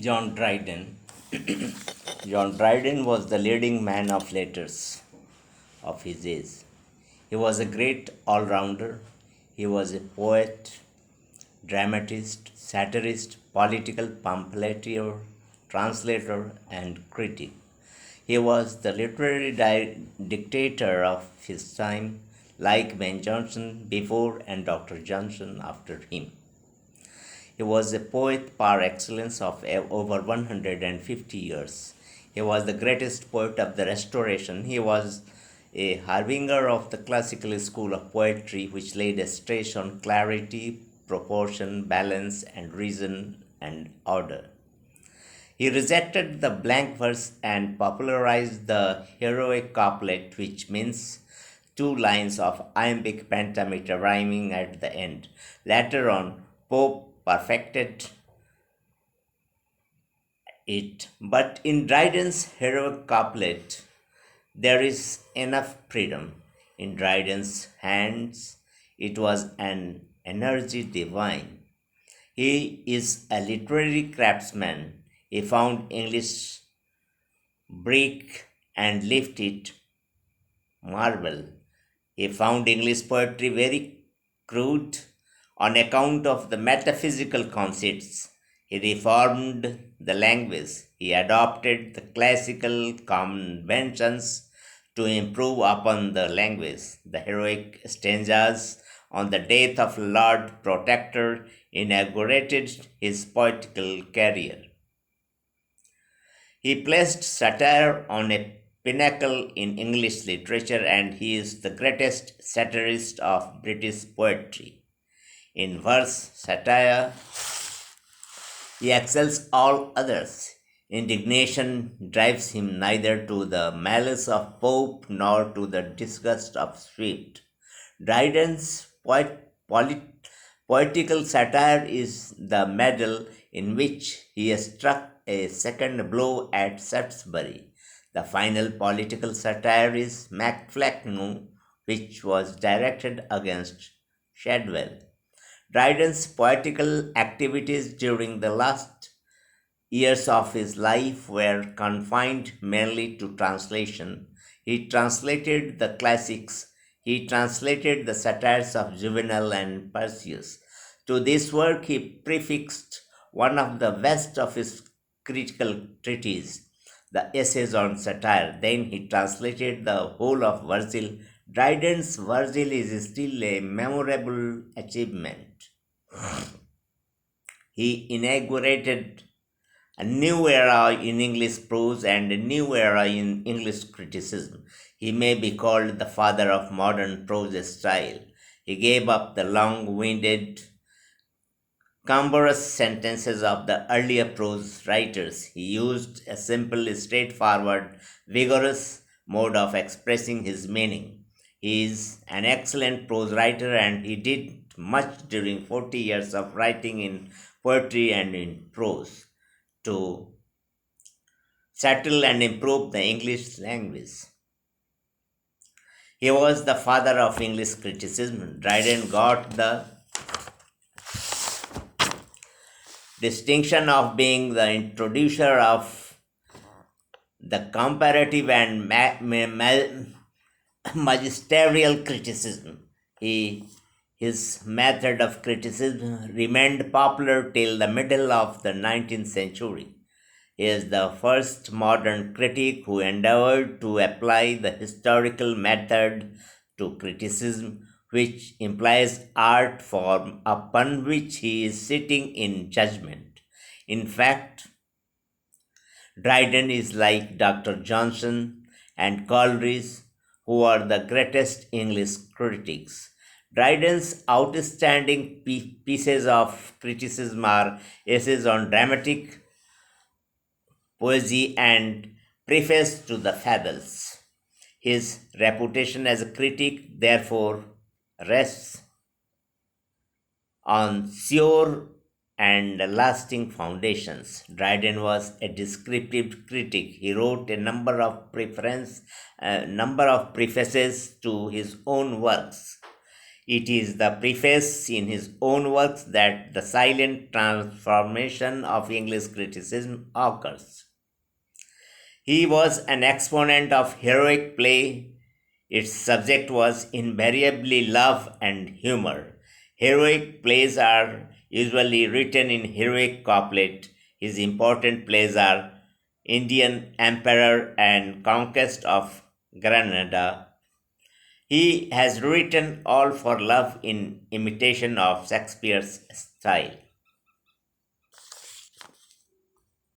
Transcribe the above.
John Dryden. John Dryden was the leading man of letters of his age. He was a great all rounder. He was a poet, dramatist, satirist, political pamphleteer, translator, and critic. He was the literary dictator of his time, like Ben Jonson before and Dr. Johnson after him. He was a poet par excellence of over 150 years. He was the greatest poet of the Restoration. He was a harbinger of the classical school of poetry, which laid a stress on clarity, proportion, balance, and reason and order. He rejected the blank verse and popularized the heroic couplet, which means two lines of iambic pentameter rhyming at the end. Later on, Pope perfected it, but in Dryden's heroic couplet, there is enough freedom. In Dryden's hands, it was an energy divine. He is a literary craftsman. He found English brick and left it marble. He found English poetry very crude on account of the metaphysical concepts. He reformed the language. He adopted the classical conventions to improve upon the language. The heroic stanzas on the death of Lord Protector inaugurated his poetical career. He placed satire on a pinnacle in English literature, and he is the greatest satirist of British poetry. In verse satire, he excels all others. Indignation drives him neither to the malice of Pope nor to the disgust of Swift. Dryden's poetical satire is the medal in which he struck a second blow at Shaftesbury. The final political satire is Macflecknoe, which was directed against Shadwell. Dryden's poetical activities during the last years of his life were confined mainly to translation. He translated the classics, he translated the satires of Juvenal and Persius. To this work, he prefixed one of the best of his critical treatises, the Essays on Satire. Then he translated the whole of Virgil. Dryden's Virgil is still a memorable achievement. He inaugurated a new era in English prose and a new era in English criticism. He may be called the father of modern prose style. He gave up the long winded, cumbrous sentences of the earlier prose writers. He used a simple, straightforward, vigorous mode of expressing his meaning. He is an excellent prose writer and he did much during 40 years of writing in poetry and in prose to settle and improve the English language. He was the father of English criticism. Dryden got the distinction of being the introducer of the comparative and magisterial criticism. His method of criticism remained popular till the middle of the 19th century. He is the first modern critic who endeavored to apply the historical method to criticism, which implies art form upon which he is sitting in judgment. In fact, Dryden is like Dr. Johnson and Coleridge, who are the greatest English critics. Dryden's outstanding pieces of criticism are essays on dramatic poesy and preface to the fables. His reputation as a critic, therefore, rests on sure and lasting foundations. Dryden was a descriptive critic. He wrote a number of prefaces to his own works. It is the preface in his own works that the silent transformation of English criticism occurs. He was an exponent of heroic play. Its subject was invariably love and humor. Heroic plays are usually written in heroic couplet. His important plays are Indian Emperor and Conquest of Granada. He has written all for love in imitation of Shakespeare's style.